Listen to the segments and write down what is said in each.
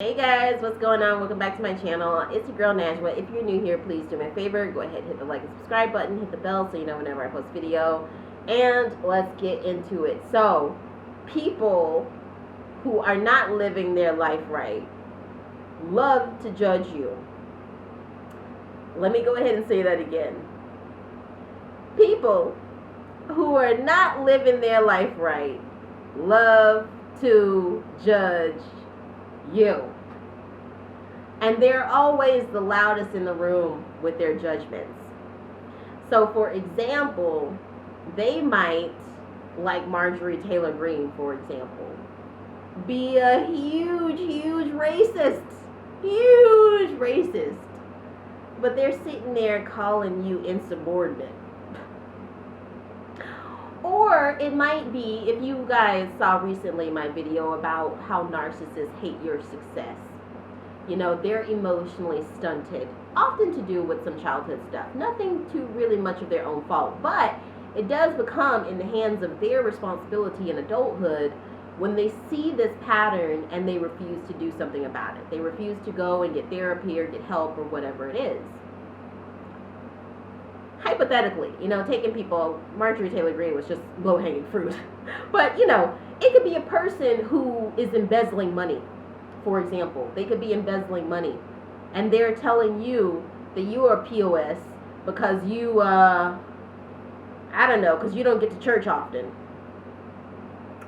Hey guys, what's going on? Welcome back to my channel. It's your girl Najwa. If you're new here, please do me a favor. Go ahead, hit the like and subscribe button, hit the bell so you know whenever I post a video. And let's get into it. So, people who are not living their life right love to judge you. Let me go ahead and say that again. People who are not living their life right love to judge you. And they're always the loudest in the room with their judgments. So for example, they might, like Marjorie Taylor Greene, for example, be a huge racist. Huge racist. But they're sitting there calling you insubordinate. Or it might be, if you guys saw recently my video about how narcissists hate your success. You know, they're emotionally stunted, often to do with some childhood stuff. Nothing too really much of their own fault, but it does become in the hands of their responsibility in adulthood when they see this pattern and they refuse to do something about it. They refuse to go and get therapy or get help or whatever it is. Hypothetically, you know, taking people, Marjorie Taylor Greene was just low-hanging fruit. But, you know, it could be a person who is embezzling money, for example. They could be embezzling money, and they're telling you that you are POS because you, I don't know, because you don't get to church often.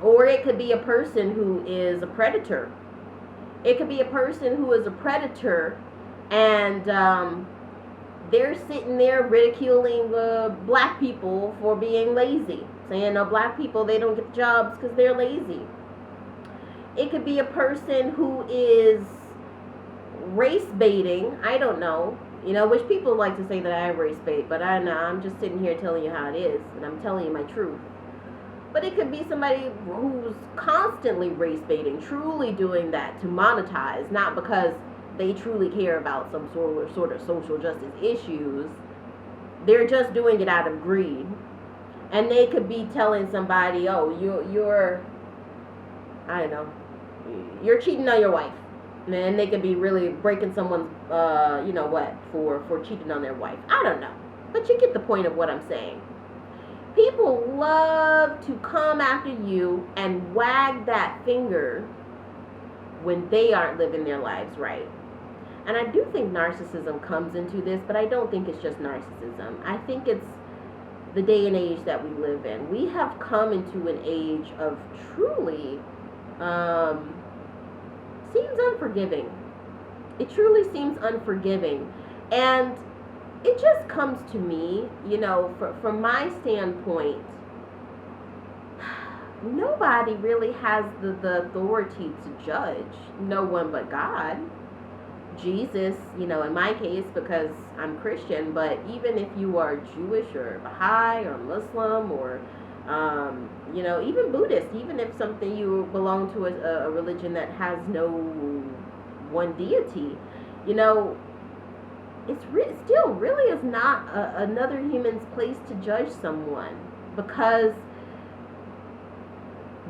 Or it could be a person who is a predator. It could be a person who is a predator and, they're sitting there ridiculing black people for being lazy. Saying, no, black people, they don't get jobs because they're lazy. It could be a person who is race baiting. I don't know. You know, which people like to say that I race bait. But I'm just sitting here telling you how it is. And I'm telling you my truth. But it could be somebody who's constantly race baiting. Truly doing that to monetize. Not because they truly care about some sort of social justice issues. They're just doing it out of greed. And they could be telling somebody, oh, you're I don't know, you're cheating on your wife. And they could be really breaking someone's, you know what, for cheating on their wife. I don't know. But you get the point of what I'm saying. People love to come after you and wag that finger when they aren't living their lives right. And I do think narcissism comes into this, but I don't think it's just narcissism. I think it's the day and age that we live in. We have come into an age of truly, seems unforgiving. It truly seems unforgiving. And it just comes to me, you know, from my standpoint, nobody really has the authority to judge. No one but God. Jesus, you know, in my case, because I'm Christian, but even if you are Jewish or Baha'i or Muslim or, you know, even Buddhist, even if something you belong to a religion that has no one deity, you know, it's still really is not another human's place to judge someone, because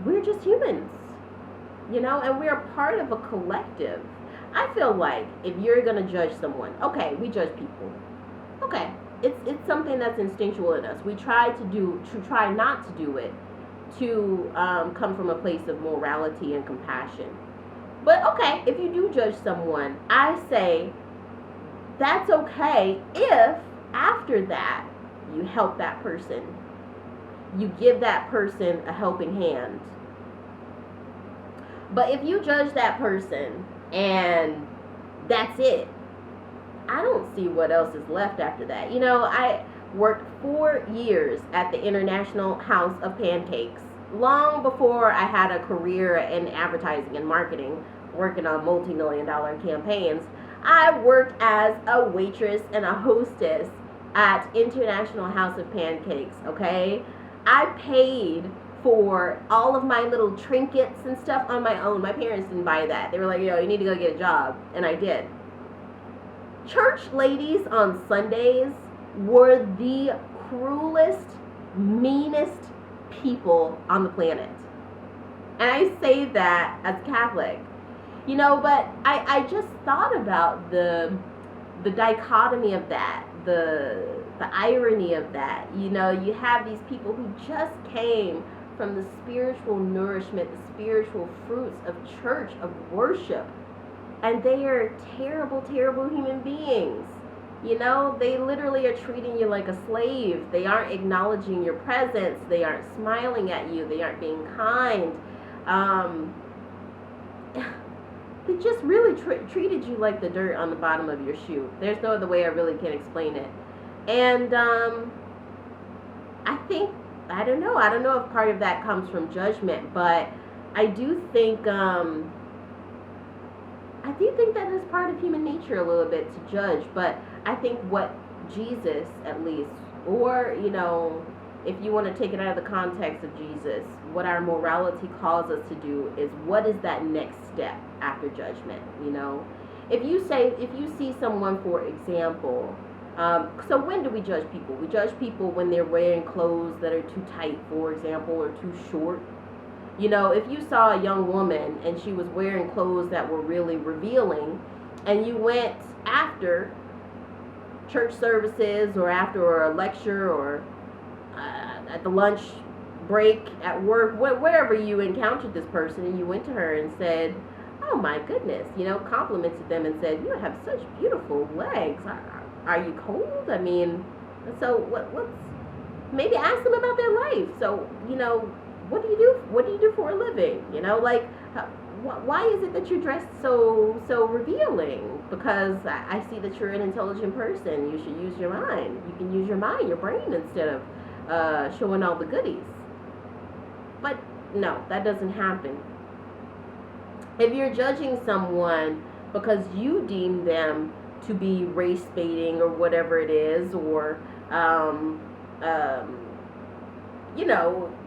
we're just humans, you know, and we're part of a collective. I feel like if you're going to judge someone, okay, we judge people. Okay, it's something that's instinctual in us. We try not to do it, to come from a place of morality and compassion. But okay, if you do judge someone, I say that's okay if after that you help that person. You give that person a helping hand. But if you judge that person and that's it, I don't see what else is left after that. You know, I worked 4 years at the International House of Pancakes, long before I had a career in advertising and marketing, working on multi-million-dollar campaigns. I worked as a waitress and a hostess at International House of Pancakes, okay? I paid for all of my little trinkets and stuff on my own. My parents didn't buy that. They were like, yo, you need to go get a job. And I did. Church ladies on Sundays were the cruelest, meanest people on the planet. And I say that as Catholic. But I just thought about the dichotomy of that, the irony of that. You have these people who just came from the spiritual nourishment, the spiritual fruits of church, of worship, and they are terrible, terrible human beings. They literally are treating you like a slave. They aren't acknowledging your presence. They aren't smiling at you. They aren't being kind. They just really treated you like the dirt on the bottom of your shoe. There's no other way I really can explain it. And I don't know. I don't know if part of that comes from judgment, but I do think that is part of human nature a little bit to judge. But I think what Jesus, at least, or if you want to take it out of the context of Jesus, what our morality calls us to do is, what is that next step after judgment? If you see someone, for example, so when do we judge people? We judge people when they're wearing clothes that are too tight, for example, or too short. If you saw a young woman and she was wearing clothes that were really revealing, and you went after church services or after a lecture or at the lunch break at work, wherever you encountered this person, and you went to her and said, "Oh my goodness," complimented them and said, "You have such beautiful legs. Are you cold?" I mean, so what's maybe ask them about their life. So what do you do? What do you do for a living? Why is it that you're dressed so revealing? Because I see that you're an intelligent person. You should use your mind. You can use your mind, your brain, instead of showing all the goodies. But no, that doesn't happen. If you're judging someone because you deem them to be race baiting or whatever it is, or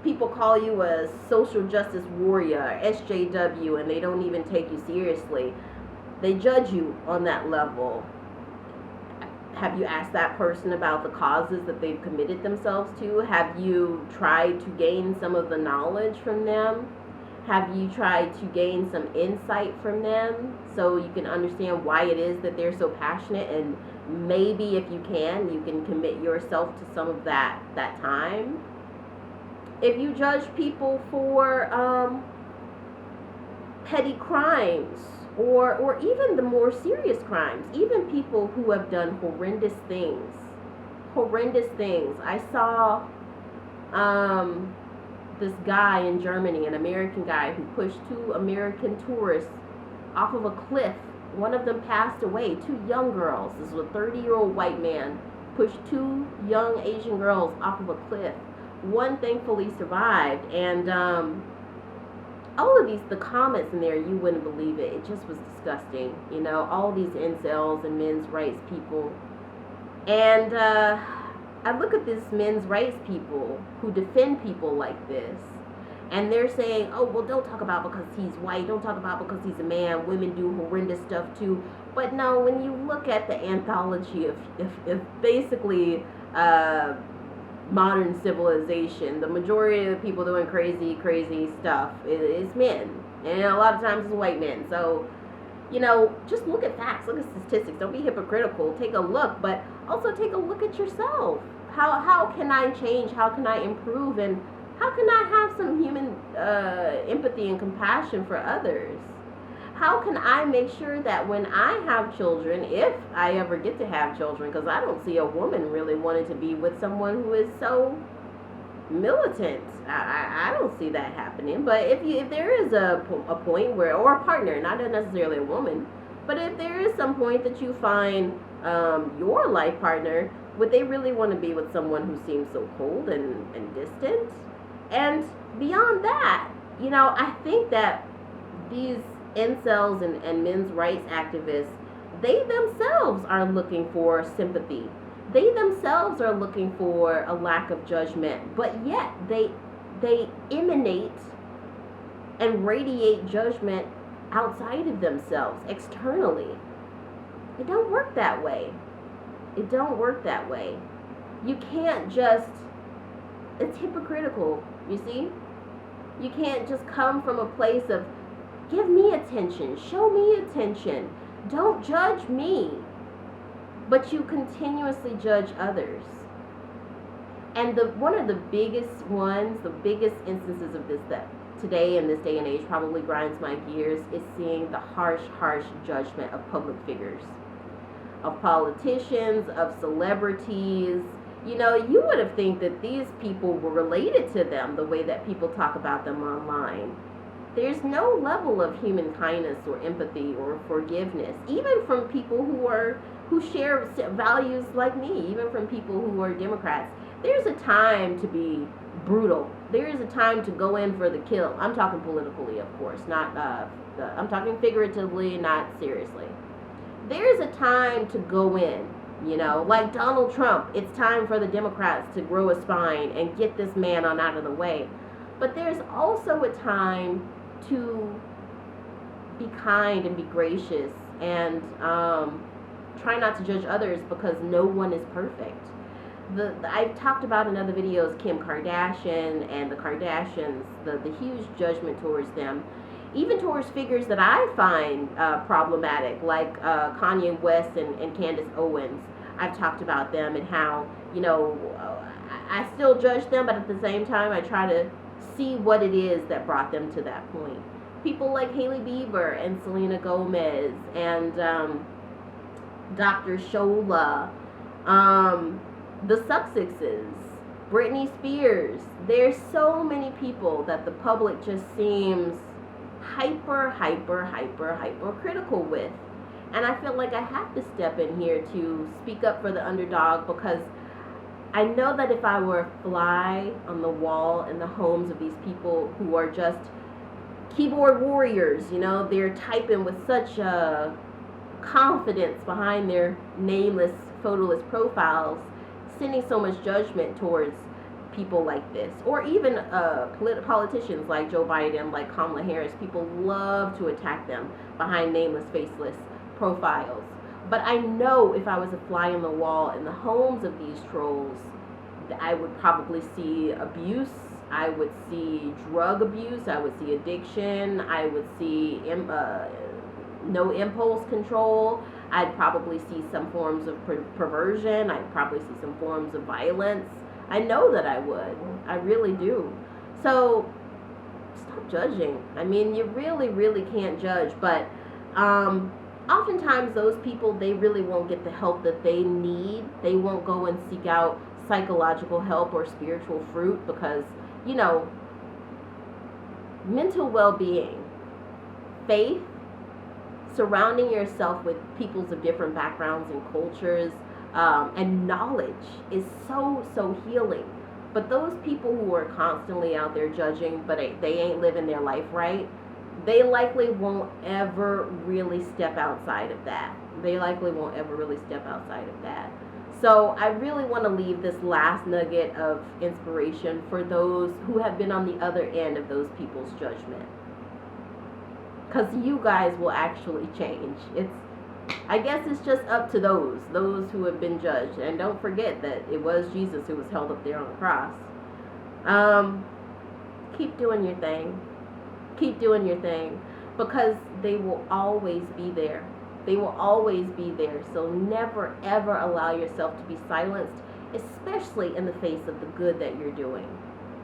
people call you a social justice warrior, SJW, and they don't even take you seriously. They judge you on that level. Have you asked that person about the causes that they've committed themselves to? Have you tried to gain some of the knowledge from them? Have you tried to gain some insight from them so you can understand why it is that they're so passionate? And maybe if you can commit yourself to some of that time. If you judge people for petty crimes, or even the more serious crimes, even people who have done horrendous things. I saw this guy in Germany, an American guy, who pushed 2 American tourists off of a cliff. One of them passed away, 2 young girls. This was a 30-year-old white man, pushed 2 young Asian girls off of a cliff. One thankfully survived, and all of the comments in there, you wouldn't believe it. It just was disgusting. All these incels and men's rights people. And I look at these men's rights people who defend people like this, and they're saying, "Oh, well, don't talk about because he's white. Don't talk about because he's a man. Women do horrendous stuff too." But no, when you look at the anthology of basically modern civilization, the majority of the people doing crazy stuff is men, and a lot of times it's white men. So just look at facts, look at statistics. Don't be hypocritical. Take a look, but also take a look at yourself. How can I change? How can I improve? And how can I have some human empathy and compassion for others? How can I make sure that when I have children, if I ever get to have children, because I don't see a woman really wanting to be with someone who is so militant. I don't see that happening. But if there is a point where, or a partner, not necessarily a woman, but if there is some point that you find your life partner, would they really want to be with someone who seems so cold and distant? And beyond that, I think that these incels and men's rights activists, they themselves are looking for sympathy. They themselves are looking for a lack of judgment, but yet they emanate and radiate judgment outside of themselves, externally. It don't work that way. It don't work that way. You can't just, it's hypocritical, you see? You can't just come from a place of Give me attention. Show me attention. Don't judge me. But you continuously judge others. And one of the biggest ones, the biggest instances of this that today in this day and age probably grinds my gears is seeing the harsh judgment of public figures, of politicians, of celebrities. You know, you would have think that these people were related to them the way that people talk about them online. There's no level of human kindness or empathy or forgiveness, even from people who share values like me, even from people who are Democrats. There's a time to be brutal. There is a time to go in for the kill. I'm talking politically, of course, not I'm talking figuratively, not seriously. There's a time to go in, you know, like Donald Trump. It's time for the Democrats to grow a spine and get this man on out of the way. But there's also a time to be kind and be gracious and try not to judge others, because no one is perfect. I've talked about in other videos Kim Kardashian and the Kardashians, the huge judgment towards them, even towards figures that I find problematic, like Kanye West and Candace Owens. I've talked about them and how, you know, I still judge them, but at the same time I try to see what it is that brought them to that point. People like Hailey Bieber and Selena Gomez and Dr. Shola, the Sussexes, Britney Spears. There's so many people that the public just seems hyper critical with. And I feel like I have to step in here to speak up for the underdog, because I know that if I were a fly on the wall in the homes of these people who are just keyboard warriors, you know, they're typing with such confidence behind their nameless, photoless profiles, sending so much judgment towards people like this, or even politicians like Joe Biden, like Kamala Harris. People love to attack them behind nameless, faceless profiles. But I know if I was a fly on the wall in the homes of these trolls, I would probably see abuse, I would see drug abuse, I would see addiction, I would see no impulse control, I'd probably see some forms of perversion, I'd probably see some forms of violence. I know that I would. I really do. So stop judging. I mean, you really can't judge, but oftentimes those people, they really won't get the help that they need. They won't go and seek out psychological help or spiritual fruit, because, you know, mental well-being, faith, surrounding yourself with peoples of different backgrounds and cultures, and knowledge is so healing. But those people who are constantly out there judging, but they ain't living their life right, they likely won't ever really step outside of that. So I really want to leave this last nugget of inspiration for those who have been on the other end of those people's judgment, because you guys will actually change. I guess it's just up to those who have been judged. And don't forget that it was Jesus who was held up there on the cross. Keep doing your thing. Keep doing your thing, because they will always be there. They will always be there. So never ever allow yourself to be silenced, especially in the face of the good that you're doing.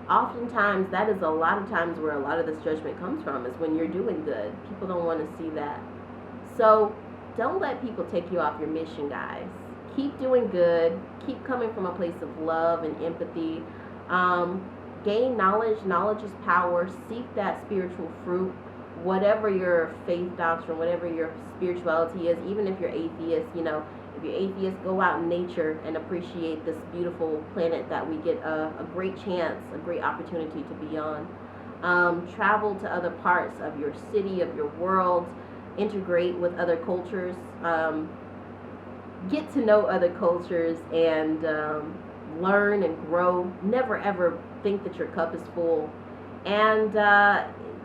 Oftentimes, that is a lot of times where a lot of this judgment comes from, is when you're doing good. People don't want to see that. So don't let people take you off your mission, guys. Keep doing good. Keep coming from a place of love and empathy. Gain knowledge. Knowledge is power. Seek that spiritual fruit. Whatever your faith doctrine, whatever your spirituality is, even if you're atheist, you know, if you're atheist, go out in nature and appreciate this beautiful planet that we get a great chance, a great opportunity to be on. Travel to other parts of your city, of your world. Integrate with other cultures. Get to know other cultures and learn and grow. Never ever think that your cup is full. And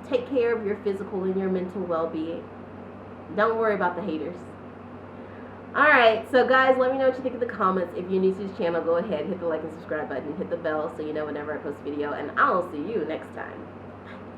take care of your physical and your mental well-being. Don't worry about the haters. Alright, so guys, let me know what you think in the comments. If you're new to this channel, go ahead, hit the like and subscribe button, hit the bell so you know whenever I post a video, and I'll see you next time.